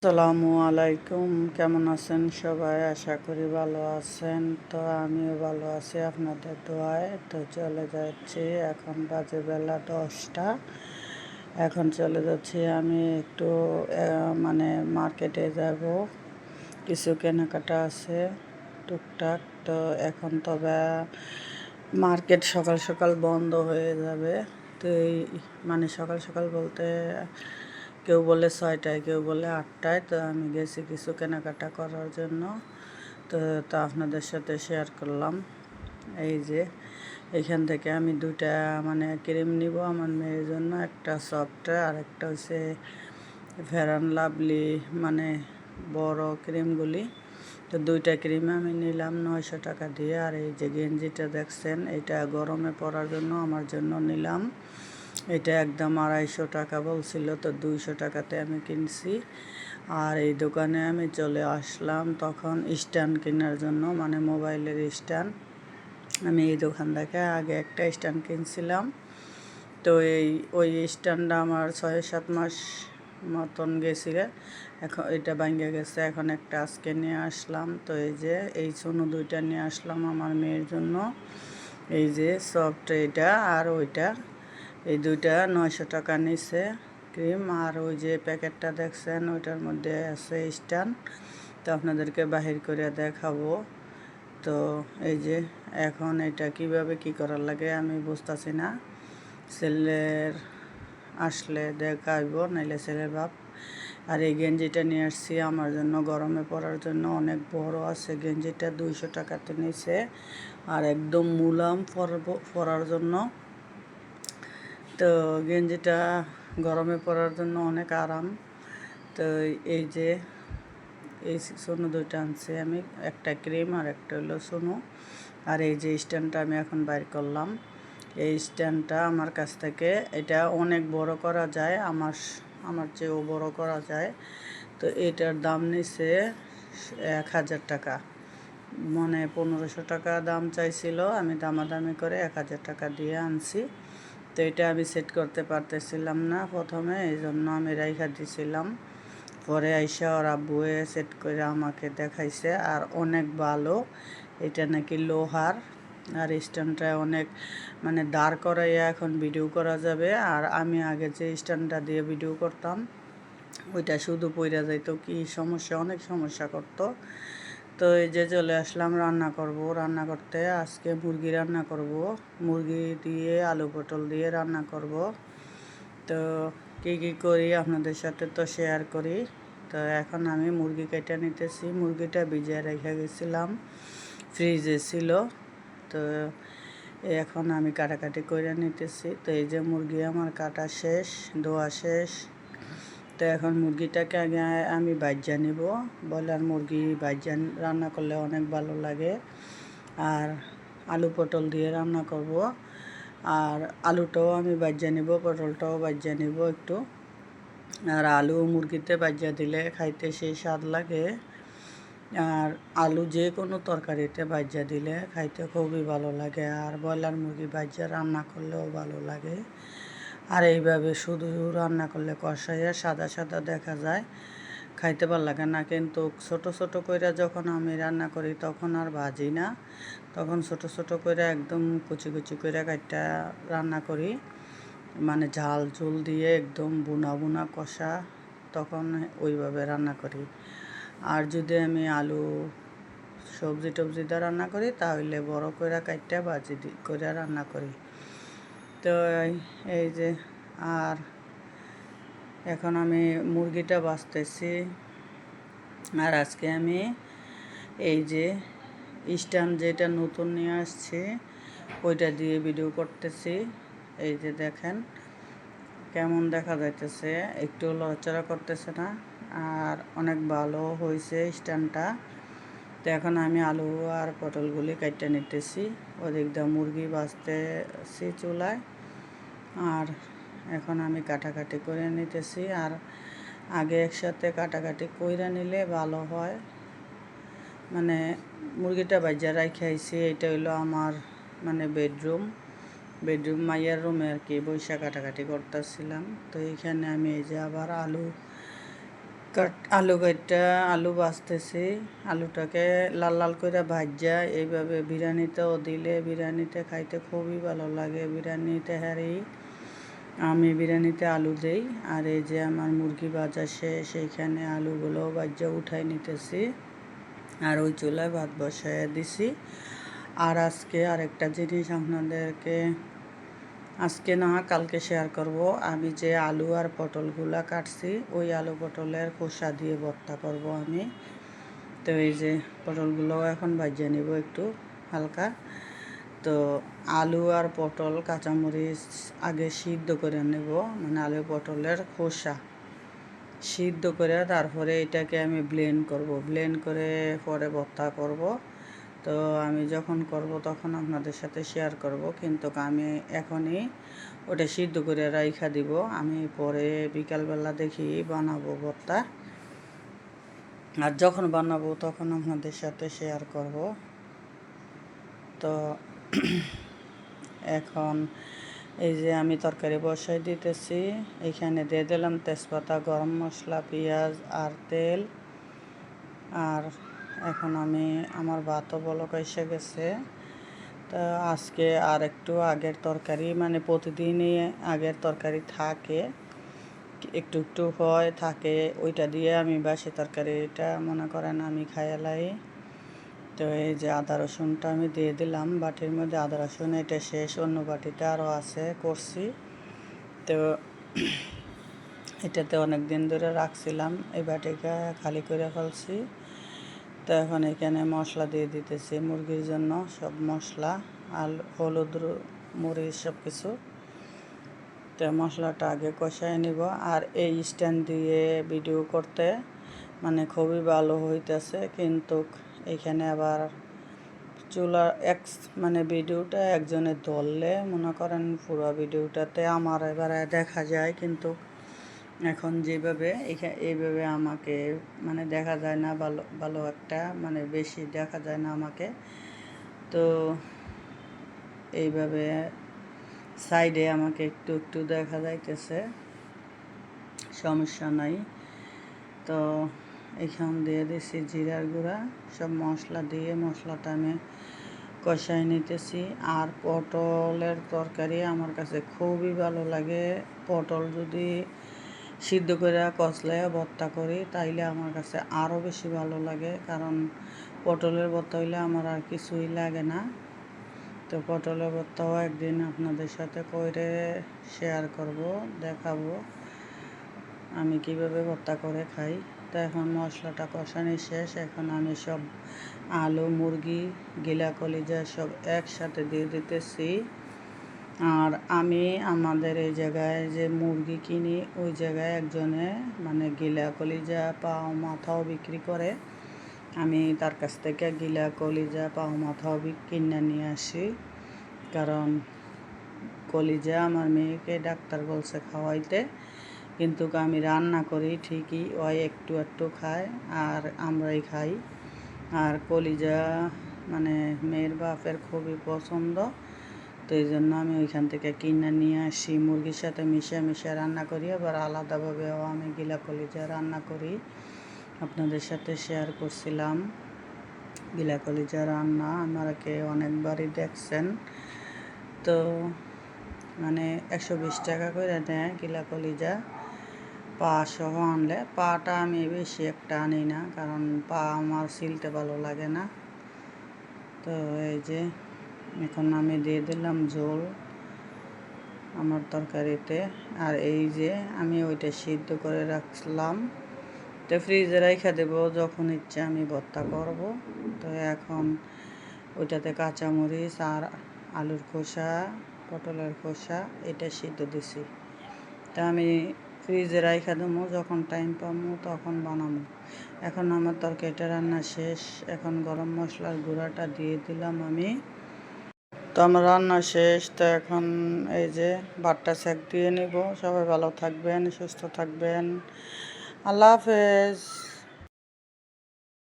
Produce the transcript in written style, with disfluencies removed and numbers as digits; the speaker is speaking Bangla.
আসসালামু আলাইকুম, কেমন আছেন সবাই? আশা করি ভালো আছেন। তো আমিও ভালো আছি আপনাদের দোয়ায়। তো চলে যাচ্ছি, এখন বাজে বেলা 10টা। এখন চলে যাচ্ছি আমি একটু মানে মার্কেটে যাব, কিছু কেনাকাটা আছে টুকটাক। তো এখন তবে মার্কেট সকাল সকাল বন্ধ হয়ে যাবে। তো এই মানে সকাল সকাল বলতে কেউ বলে 6টায়, কেউ বলে 8টায়। তো আমি গেছি কিছু কেনাকাটা করার জন্য। তো তা আপনাদের সাথে শেয়ার করলাম। এই যে এখান থেকে আমি দুইটা মানে ক্রিম নিব আমার মেয়ের জন্য, একটা সফট আর একটা হচ্ছে ফেয়ার অ্যান্ড লাভলি মানে বড় ক্রিমগুলি। তো দুইটা ক্রিম আমি নিলাম 900 টাকা দিয়ে। আর এই যে গেঞ্জিটা দেখছেন, এটা গরমে পরার জন্য আমার জন্য নিলাম। এটা একদম 250 টাকা বলছিল, তো 200 টাকাতে আমি কিনছি। আর এই দোকানে আমি চলে আসলাম তখন স্ট্যান্ড কেনার জন্য, মানে মোবাইলের স্ট্যান্ড। আমি এই দোকান থেকে আগে একটা স্ট্যান্ড কিনছিলাম। তো ওই স্ট্যান্ডটা আমার 6-7 মাস মতন গেছিলে। এখন এটা ভাঙে গেছে, এখন একটা আজকে নিয়ে আসলাম। তো এই যে এই সোনো দুইটা নিয়ে আসলাম আমার মেয়ের জন্য। এই যে সফট এটা আর ওইটা, এই দুইটা 900 টাকা নিছে ক্রিম। আর ওই যে প্যাকেটটা দেখছেন ওইটার মধ্যে আছে স্ট্যান্ড। তো আপনাদেরকে বাহির করে দেখাবো। তো এই যে এখন এটা কিভাবে কি করার লাগে আমি বুঝতেছি না। ছেলের আসলে দেখাইব, নাইলে ছেলের বাপ। আর এই গেঞ্জিটা নিয়ে আসছি আমার জন্য গরমে পরার জন্য, অনেক বড় আছে গেঞ্জিটা, 200 টাকাতে নিছে। আর একদম মুলাম পরার জন্য। তো গেঞ্জিটা গরমে পরার জন্য অনেক আরাম। তো এই যে এই সোনো দুইটা আনছি আমি, একটা ক্রিম আর একটা হলো সোনো। আর এই যে স্ট্যান্ডটা আমি এখন বাইর করলাম, এই স্ট্যান্ডটা আমার কাছ থেকে এটা অনেক বড় করা যায়, আমার চেয়েও বড় করা যায়। তো এটার দাম নিছে 1000 টাকা, মানে 1500 টাকা দাম চাইছিল। আমি দামাদামি করে 1000 টাকা দিয়ে আনছি। তো এটা আমি সেট করতে পারতেছিলাম না প্রথমে, এই জন্য আমি রাইখা দিছিলাম। পরে আইসা ওর আব্বুয়ে সেট করে আমাকে দেখাইছে, আর অনেক ভালো। এটা নাকি লোহার, আর স্ট্যান্ডটা অনেক মানে দাঁড় করাইয়া এখন ভিডিও করা যাবে। আর আমি আগে যে স্ট্যান্ডটা দিয়ে ভিডিও করতাম ওইটা শুধু পইরা যাইতো, কি সমস্যা, অনেক সমস্যা করতো। তো এই যে চলে আসলাম রান্না করতে। আজকে মুরগি রান্না করব, মুরগি দিয়ে আলু পটল দিয়ে রান্না করব। তো কী কী করি আপনাদের সাথে তো শেয়ার করি। তো এখন আমি মুরগি কেটে নিতেছি, মুরগিটা ভিজিয়ে রেখে গেছিলাম, ফ্রিজে ছিল। তো এখন আমি কাটাকাটি করে নিতেছি। তো এই যে মুরগি আমার কাটা শেষ, ধোয়া শেষ। তো এখন মুরগিটাকে আগে আমি ভাজ্যা নিব। ব্রয়লার মুরগি ভাজ্যা রান্না করলে অনেক ভালো লাগে। আর আলু পটল দিয়ে রান্না করব। আর আলুটাও আমি ভাজ্যা নিব, পটলটাও ভাজ্যা নিব একটু। আর আলু মুরগিতে ভাজ্যা দিলে খাইতে সেই স্বাদ লাগে। আর আলু যে কোনো তরকারিতে ভাজ্যা দিলে খাইতে খুবই ভালো লাগে। আর ব্রয়লার মুরগি ভাজ্যা রান্না করলেও ভালো লাগে। আর এইভাবে শুধু রান্না করলে কষাইয়া সাদা সাদা দেখা যায়, খাইতে ভালো লাগে না। কিন্তু ছোট ছোট কইরা যখন আমি রান্না করি তখন আর ভাজি না, তখন ছোট ছোট কইরা একদম কুচি কুচি কইরা কাইটা রান্না করি, মানে ঝাল ঝোল দিয়ে একদম বুনা বুনা কষা, তখন ওইভাবে রান্না করি। আর যদি আমি আলু সবজি টবজি দিয়ে রান্না করি তাহলে বড় কইরা কাইটা ভাজি কইরা রান্না করি। তো এই যে আর এখন আমি মুরগিটা বাছতেছি। আর আজকে আমি এই যে স্ট্যান্ড যেটা নতুন নিয়ে আসছি ওইটা দিয়ে ভিডিও করতেছি। এই যে দেখেন কেমন দেখা যাইতেছে, একটু লড়াচড়া করতেছে না। আর অনেক ভালো হয়েছে স্ট্যান্ডটা। তো এখন আমি আলু আর পটলগুলি কাটতে নিতেছি, ওদিক দিয়ে মুরগি বাছতেছি চুলায়। আর এখন আমি কাটাকাটি করে নিতেছি। আর আগে একসাথে কাটাকাটি কইরা নিলে ভালো হয়। মানে মুরগিটা বাজার রাইখে আইছি, এটা হইলো আমার মানে বেডরুম মাইয়ার রুমে আর কি, বৈশা কাটাকাটি করতেছিলাম। তো এইখানে আমি এই যে আবার আলু আলু কাটটা আলু ভাজতেছি। আলুটাকে লাল লাল করে ভাজা এইভাবে বিরিয়ানিতেও দিলে বিরিয়ানিতে খাইতে খুবই ভালো লাগে। বিরিয়ানিতে আমি বিরিয়ানিতে আলু দেই। আর এই যে আমার মুরগি ভাজা শেষ, সেইখানে আলুগুলো ভাজা উঠাই নিতেছি আর ওই চুলায় ভাত বসায় দিছি। আর আজকে আরেকটা জিনিস আপনাদেরকে আজকে না কালকে শেয়ার করব। আমি যে আলু আর পটলগুলা কাটছি ওই আলু পটলের খোসা দিয়ে ভর্তা করব আমি। তো এই যে পটলগুলো এখন ভাজিয়ে নিব একটু হালকা। তো আলু আর পটল কাঁচামরিচ আগে সিদ্ধ করে নেব, মানে আলু পটলের খোসা সিদ্ধ করে তারপরে এটাকে আমি ব্লেন্ড করব। ব্লেন্ড করে পরে ভর্তা করব। তো আমি যখন করব তখন আপনাদের সাথে শেয়ার করব, কিন্তু আমি এখনই ওটা সিদ্ধ করে রাইখা দিব। আমি পরে বিকালবেলা দেখি বানাবো ভর্তা, আর যখন বানাবো তখন আপনাদের সাথে শেয়ার করব। তো এখন এই যে আমি তরকারি বসাই দিতেছি। এখানে দিয়ে দিলাম তেজপাতা, গরম মশলা, পেঁয়াজ আর তেল। আর এখন আমার ভাতও বলক এসে গেছে। তো আজকে আর একটু আগের তরকারি, মানে প্রতিদিনই আগের তরকারি থাকে, একটু একটু হয় থাকে, ওইটা দিয়ে আমি বাসি তরকারিটা মনে করেন আমি খাইয়ালাই। তো এই যে আদা রসুনটা আমি দিয়ে দিলাম বাটির মধ্যে। আদা রসুন এটা শেষ, অন্য বাটিতে আরও আছে করছি। তো এটাতে অনেক দিন ধরে রাখছিলাম, এই বাটিটা খালি করে ফেলছি। তো এখন এখানে মশলা দিয়ে দিতেছি মুরগির জন্য, সব মশলা আর হলুদ মরিচ সব কিছু। তো মশলাটা আগে কষায় নিব। আর এই স্ট্যান্ড দিয়ে ভিডিও করতে মানে খুবই ভালো হইতেছে, কিন্তু এখানে আবার চুলার মানে ভিডিওটা একজনে ধরলে মনে করেন পুরো ভিডিওটাতে আমার এবারে দেখা যায়, কিন্তু এখন যেভাবে এইভাবে আমাকে মানে দেখা যায় না, ভালো ভালো একটা মানে বেশি দেখা যায় না আমাকে। তো এইভাবে সাইডে আমাকে একটু একটু দেখা যাইতেছে, সমস্যা নাই। তো এখান দিয়ে দিছি জিরার গুঁড়া, সব মশলা দিয়ে মশলাটা আমি কষাই নিতেছি। আর পটলের তরকারি আমার কাছে খুবই ভালো লাগে। পটল যদি সিদ্ধ করে কষলায় ভর্তা করি তাইলে আমার কাছে আরও বেশি ভালো লাগে, কারণ পটলের ভর্তা হইলে আমার আর কিছুই লাগে না। তো পটলের ভর্তাও একদিন আপনাদের সাথে করে শেয়ার করব, দেখাবো আমি কিভাবে ভর্তা করে খাই। তো এখন মশলাটা কষানো শেষ, এখন আমি সব আলু, মুরগি, গিলা কলিজা সব একসাথে দিয়ে দিতেছি। আর আমি আমাদের এই জায়গায় যে মুরগি কিনি ওই জায়গায় একজনে মানে গিলা কলিজা পাও মাথাও বিক্রি করে। আমি তার কাছ থেকে গিলা কলিজা পাও মাথাও কিনে নিয়ে আসি, কারণ কলিজা আমার মেয়েকে ডাক্তার বলছে খাওয়াইতে, কিন্তু আমি রান্না করি ঠিকই, ওই একটু একটু খায় আর আমরাই খাই। আর কলিজা মানে মেয়ের বাপের খুবই পছন্দ, তো এই জন্য আমি ওইখান থেকে কিনে নিয়ে আসি, মুরগির সাথে মিশিয়ে রান্না করি। আবার আলাদাভাবেও আমি গিলা কলিজা রান্না করি, আপনাদের সাথে শেয়ার করছিলাম। গিলা কলিজা রান্না আমাকে অনেকবারই দেখছেন। তো মানে 120 টাকা করে নেয় গিলা কলিজা পা সহ আনলে। পাটা আমি বেশি একটা আনি না, কারণ পা আমার ছিলতে ভালো লাগে না। তো এই যে এখন আমি দিয়ে দিলাম ঝোল আমার তরকারিতে। আর এই যে আমি ওইটা সিদ্ধ করে রাখলাম, তো ফ্রিজে রেখে দেবো, যখন ইচ্ছা আমি ভর্তা করব। তো এখন ওইটাতে কাঁচামরিচ আর আলুর খোসা, পটলের খোসা এটা সিদ্ধ দিছি। তা আমি ফ্রিজে রাইখা দেবো, যখন টাইম পাবো তখন বানাবো। এখন আমার তরকারিটা রান্না শেষ, এখন গরম মশলার গুঁড়াটা দিয়ে দিলাম আমি। তো আমার রান্না শেষ। তো এখন এই যে ভাতটা সেক দিয়ে নিব। সবাই ভালো থাকবেন, সুস্থ থাকবেন, আল্লাহ হাফেজ।